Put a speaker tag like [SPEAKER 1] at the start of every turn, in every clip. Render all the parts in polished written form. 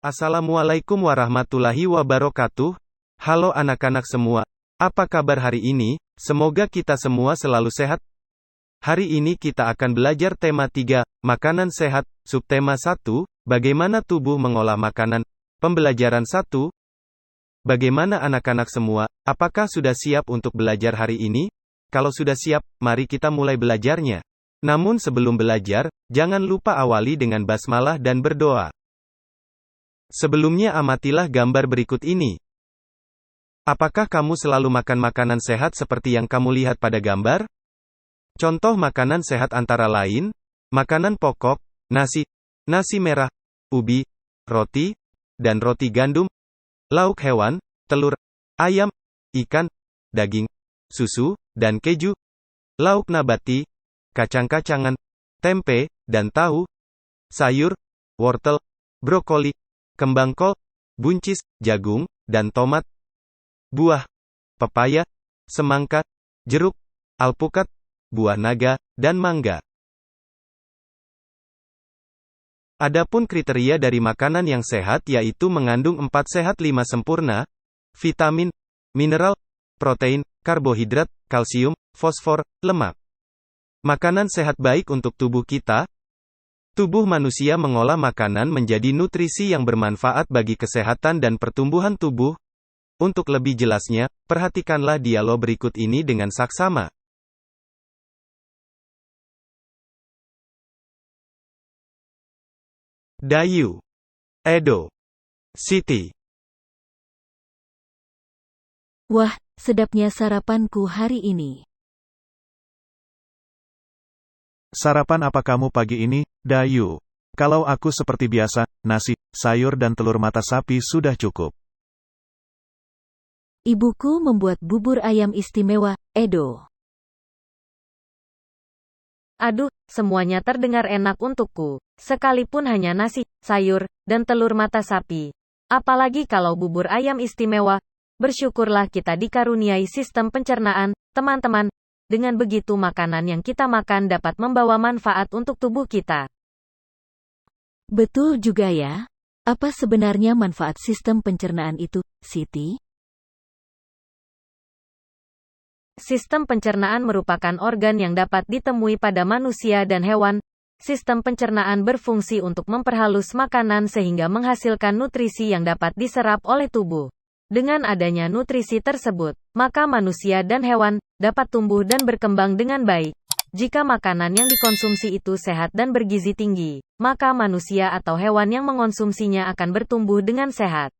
[SPEAKER 1] Assalamualaikum warahmatullahi wabarakatuh. Halo anak-anak semua. Apa kabar hari ini? Semoga kita semua selalu sehat. Hari ini kita akan belajar tema 3, makanan sehat, subtema 1, bagaimana tubuh mengolah makanan. Pembelajaran 1. Bagaimana anak-anak semua? Apakah sudah siap untuk belajar hari ini? Kalau sudah siap, mari kita mulai belajarnya. Namun sebelum belajar, jangan lupa awali dengan basmalah dan berdoa. Sebelumnya amatilah gambar berikut ini. Apakah kamu selalu makan makanan sehat seperti yang kamu lihat pada gambar? Contoh makanan sehat antara lain, makanan pokok, nasi merah, ubi, roti, dan roti gandum, lauk hewan, telur, ayam, ikan, daging, susu, dan keju, lauk nabati, kacang-kacangan, tempe, dan tahu, sayur, wortel, brokoli, kembang kol, buncis, jagung, dan tomat, buah, pepaya, semangka, jeruk, alpukat, buah naga, dan mangga. Adapun kriteria dari makanan yang sehat yaitu mengandung 4 sehat 5 sempurna, vitamin, mineral, protein, karbohidrat, kalsium, fosfor, lemak. Makanan sehat baik untuk tubuh kita. Tubuh manusia mengolah makanan menjadi nutrisi yang bermanfaat bagi kesehatan dan pertumbuhan tubuh. Untuk lebih jelasnya, perhatikanlah dialog berikut ini dengan saksama. Dayu, Edo City.
[SPEAKER 2] Wah, sedapnya sarapanku hari ini.
[SPEAKER 3] Sarapan apa kamu pagi ini, Dayu? Kalau aku seperti biasa, nasi, sayur dan telur mata sapi sudah cukup.
[SPEAKER 2] Ibuku membuat bubur ayam istimewa, Edo.
[SPEAKER 4] Aduh, semuanya terdengar enak untukku. Sekalipun hanya nasi, sayur, dan telur mata sapi. Apalagi kalau bubur ayam istimewa. Bersyukurlah kita dikaruniai sistem pencernaan, teman-teman. Dengan begitu makanan yang kita makan dapat membawa manfaat untuk tubuh kita.
[SPEAKER 2] Betul juga ya. Apa sebenarnya manfaat sistem pencernaan itu, Siti?
[SPEAKER 4] Sistem pencernaan merupakan organ yang dapat ditemui pada manusia dan hewan. Sistem pencernaan berfungsi untuk memperhalus makanan sehingga menghasilkan nutrisi yang dapat diserap oleh tubuh. Dengan adanya nutrisi tersebut, maka manusia dan hewan dapat tumbuh dan berkembang dengan baik. Jika makanan yang dikonsumsi itu sehat dan bergizi tinggi, maka manusia atau hewan yang mengonsumsinya akan bertumbuh dengan sehat.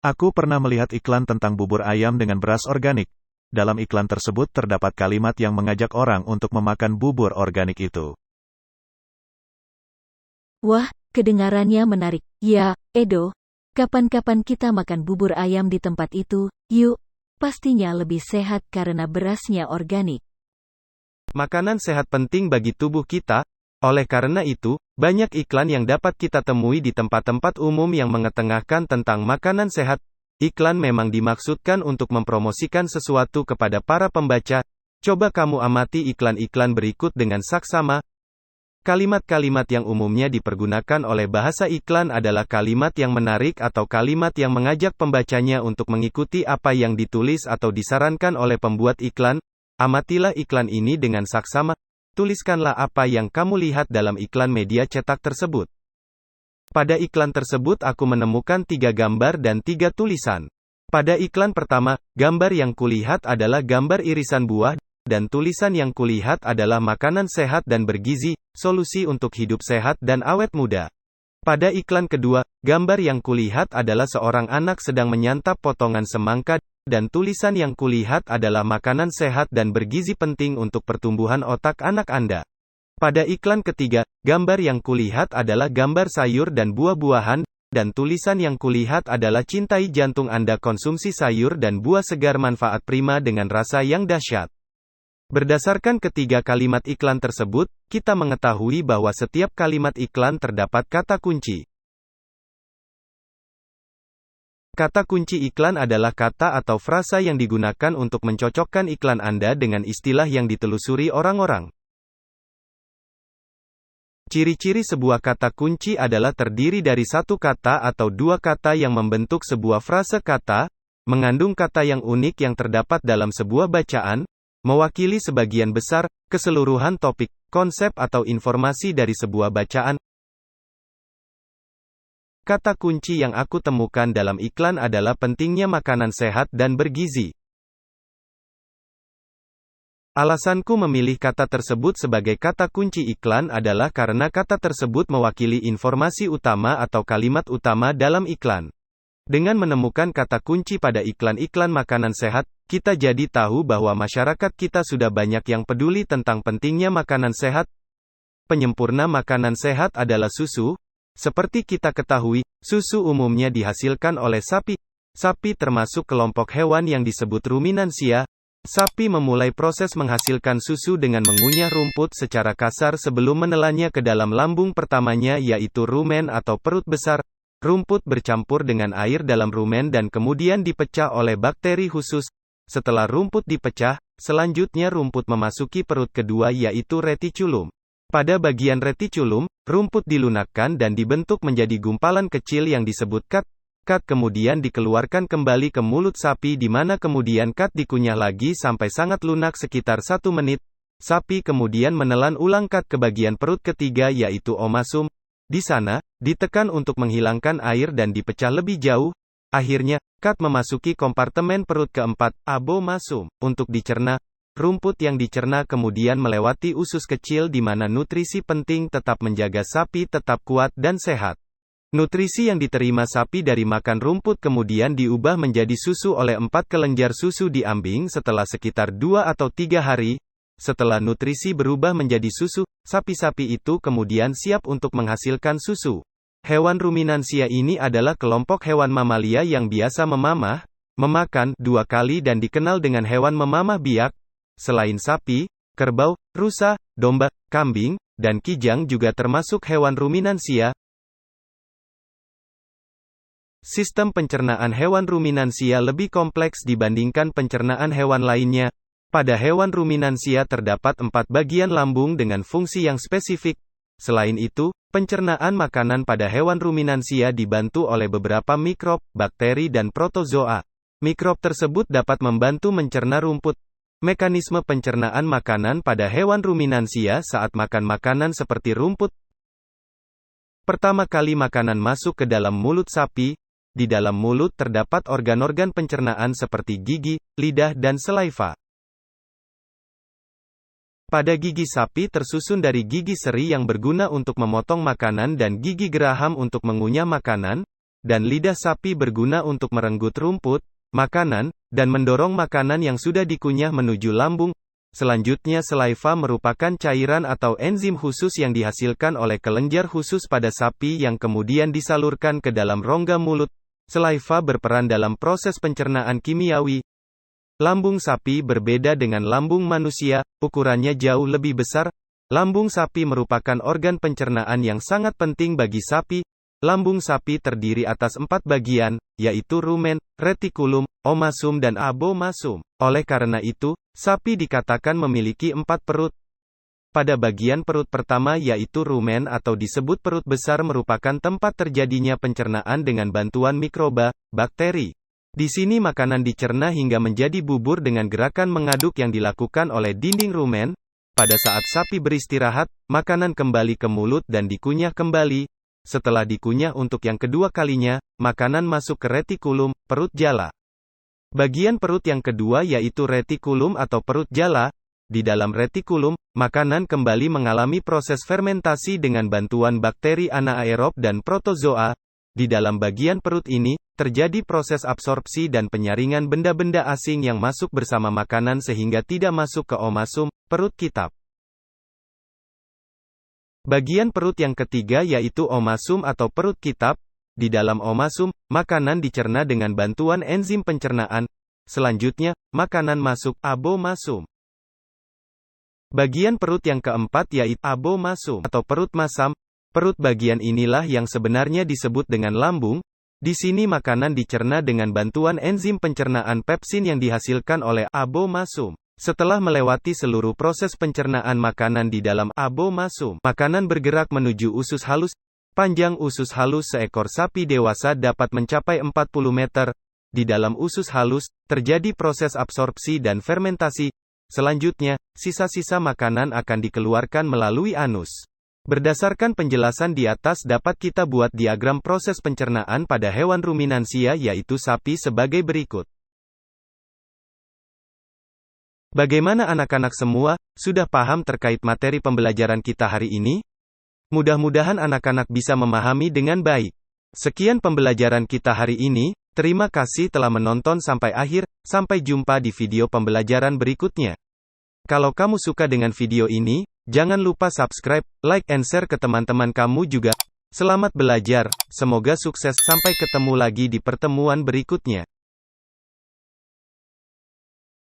[SPEAKER 3] Aku pernah melihat iklan tentang bubur ayam dengan beras organik. Dalam iklan tersebut terdapat kalimat yang mengajak orang untuk memakan bubur organik itu.
[SPEAKER 2] Wah, kedengarannya menarik. Ya, Edo. Kapan-kapan kita makan bubur ayam di tempat itu, yuk. Pastinya lebih sehat karena berasnya organik.
[SPEAKER 1] Makanan sehat penting bagi tubuh kita. Oleh karena itu, banyak iklan yang dapat kita temui di tempat-tempat umum yang mengetengahkan tentang makanan sehat. Iklan memang dimaksudkan untuk mempromosikan sesuatu kepada para pembaca. Coba kamu amati iklan-iklan berikut dengan saksama. Kalimat-kalimat yang umumnya dipergunakan oleh bahasa iklan adalah kalimat yang menarik atau kalimat yang mengajak pembacanya untuk mengikuti apa yang ditulis atau disarankan oleh pembuat iklan. Amatilah iklan ini dengan saksama. Tuliskanlah apa yang kamu lihat dalam iklan media cetak tersebut. Pada iklan tersebut aku menemukan 3 gambar dan 3 tulisan. Pada iklan pertama, gambar yang kulihat adalah gambar irisan buah, dan tulisan yang kulihat adalah makanan sehat dan bergizi, solusi untuk hidup sehat dan awet muda. Pada iklan kedua, gambar yang kulihat adalah seorang anak sedang menyantap potongan semangka, dan tulisan yang kulihat adalah makanan sehat dan bergizi penting untuk pertumbuhan otak anak Anda. Pada iklan ketiga, gambar yang kulihat adalah gambar sayur dan buah-buahan, dan tulisan yang kulihat adalah cintai jantung Anda konsumsi sayur dan buah segar manfaat prima dengan rasa yang dahsyat. Berdasarkan ketiga kalimat iklan tersebut, kita mengetahui bahwa setiap kalimat iklan terdapat kata kunci. Kata kunci iklan adalah kata atau frasa yang digunakan untuk mencocokkan iklan Anda dengan istilah yang ditelusuri orang-orang. Ciri-ciri sebuah kata kunci adalah terdiri dari satu kata atau dua kata yang membentuk sebuah frase kata, mengandung kata yang unik yang terdapat dalam sebuah bacaan, mewakili sebagian besar, keseluruhan topik, konsep atau informasi dari sebuah bacaan. Kata kunci yang aku temukan dalam iklan adalah pentingnya makanan sehat dan bergizi. Alasanku memilih kata tersebut sebagai kata kunci iklan adalah karena kata tersebut mewakili informasi utama atau kalimat utama dalam iklan. Dengan menemukan kata kunci pada iklan-iklan makanan sehat, kita jadi tahu bahwa masyarakat kita sudah banyak yang peduli tentang pentingnya makanan sehat. Penyempurna makanan sehat adalah susu. Seperti kita ketahui, susu umumnya dihasilkan oleh sapi. Sapi termasuk kelompok hewan yang disebut ruminansia. Sapi memulai proses menghasilkan susu dengan mengunyah rumput secara kasar sebelum menelannya ke dalam lambung pertamanya yaitu rumen atau perut besar. Rumput bercampur dengan air dalam rumen dan kemudian dipecah oleh bakteri khusus. Setelah rumput dipecah, selanjutnya rumput memasuki perut kedua yaitu reticulum. Pada bagian reticulum, rumput dilunakkan dan dibentuk menjadi gumpalan kecil yang disebut kat. Kat kemudian dikeluarkan kembali ke mulut sapi di mana kemudian kat dikunyah lagi sampai sangat lunak sekitar 1 menit. Sapi kemudian menelan ulang kat ke bagian perut ketiga yaitu omasum. Di sana, ditekan untuk menghilangkan air dan dipecah lebih jauh. Akhirnya, kat memasuki kompartemen perut keempat, abomasum, untuk dicerna. Rumput yang dicerna kemudian melewati usus kecil di mana nutrisi penting tetap menjaga sapi tetap kuat dan sehat. Nutrisi yang diterima sapi dari makan rumput kemudian diubah menjadi susu oleh 4 kelenjar susu di ambing setelah sekitar 2 atau 3 hari. Setelah nutrisi berubah menjadi susu, sapi-sapi itu kemudian siap untuk menghasilkan susu. Hewan ruminansia ini adalah kelompok hewan mamalia yang biasa memamah, memakan 2 kali dan dikenal dengan hewan memamah biak. Selain sapi, kerbau, rusa, domba, kambing, dan kijang juga termasuk hewan ruminansia. Sistem pencernaan hewan ruminansia lebih kompleks dibandingkan pencernaan hewan lainnya. Pada hewan ruminansia terdapat 4 bagian lambung dengan fungsi yang spesifik. Selain itu, pencernaan makanan pada hewan ruminansia dibantu oleh beberapa mikrob, bakteri dan protozoa. Mikrob tersebut dapat membantu mencerna rumput. Mekanisme pencernaan makanan pada hewan ruminansia saat makan makanan seperti rumput. Pertama kali makanan masuk ke dalam mulut sapi. Di dalam mulut terdapat organ-organ pencernaan seperti gigi, lidah dan salaiva. Pada gigi sapi tersusun dari gigi seri yang berguna untuk memotong makanan dan gigi geraham untuk mengunyah makanan, dan lidah sapi berguna untuk merenggut rumput, makanan, dan mendorong makanan yang sudah dikunyah menuju lambung. Selanjutnya salaiva merupakan cairan atau enzim khusus yang dihasilkan oleh kelenjar khusus pada sapi yang kemudian disalurkan ke dalam rongga mulut. Salaiva berperan dalam proses pencernaan kimiawi. Lambung sapi berbeda dengan lambung manusia, ukurannya jauh lebih besar. Lambung sapi merupakan organ pencernaan yang sangat penting bagi sapi. Lambung sapi terdiri atas 4 bagian, yaitu rumen, retikulum, omasum dan abomasum. Oleh karena itu, sapi dikatakan memiliki 4 perut. Pada bagian perut pertama yaitu rumen atau disebut perut besar merupakan tempat terjadinya pencernaan dengan bantuan mikroba, bakteri. Di sini makanan dicerna hingga menjadi bubur dengan gerakan mengaduk yang dilakukan oleh dinding rumen. Pada saat sapi beristirahat, makanan kembali ke mulut dan dikunyah kembali. Setelah dikunyah untuk yang kedua kalinya, makanan masuk ke retikulum, perut jala. Bagian perut yang kedua yaitu retikulum atau perut jala. Di dalam retikulum, makanan kembali mengalami proses fermentasi dengan bantuan bakteri anaerob dan protozoa. Di dalam bagian perut ini, terjadi proses absorpsi dan penyaringan benda-benda asing yang masuk bersama makanan sehingga tidak masuk ke omasum, perut kitab. Bagian perut yang ketiga yaitu omasum atau perut kitab. Di dalam omasum, makanan dicerna dengan bantuan enzim pencernaan. Selanjutnya, makanan masuk abomasum. Bagian perut yang keempat yaitu abomasum atau perut masam. Perut bagian inilah yang sebenarnya disebut dengan lambung. Di sini makanan dicerna dengan bantuan enzim pencernaan pepsin yang dihasilkan oleh abomasum. Setelah melewati seluruh proses pencernaan makanan di dalam abomasum, makanan bergerak menuju usus halus. Panjang usus halus seekor sapi dewasa dapat mencapai 40 meter. Di dalam usus halus, terjadi proses absorpsi dan fermentasi. Selanjutnya, sisa-sisa makanan akan dikeluarkan melalui anus. Berdasarkan penjelasan di atas dapat kita buat diagram proses pencernaan pada hewan ruminansia yaitu sapi sebagai berikut. Bagaimana anak-anak semua, sudah paham terkait materi pembelajaran kita hari ini? Mudah-mudahan anak-anak bisa memahami dengan baik. Sekian pembelajaran kita hari ini, terima kasih telah menonton sampai akhir, sampai jumpa di video pembelajaran berikutnya. Kalau kamu suka dengan video ini, jangan lupa subscribe, like and share ke teman-teman kamu juga. Selamat belajar, semoga sukses, sampai ketemu lagi di pertemuan berikutnya.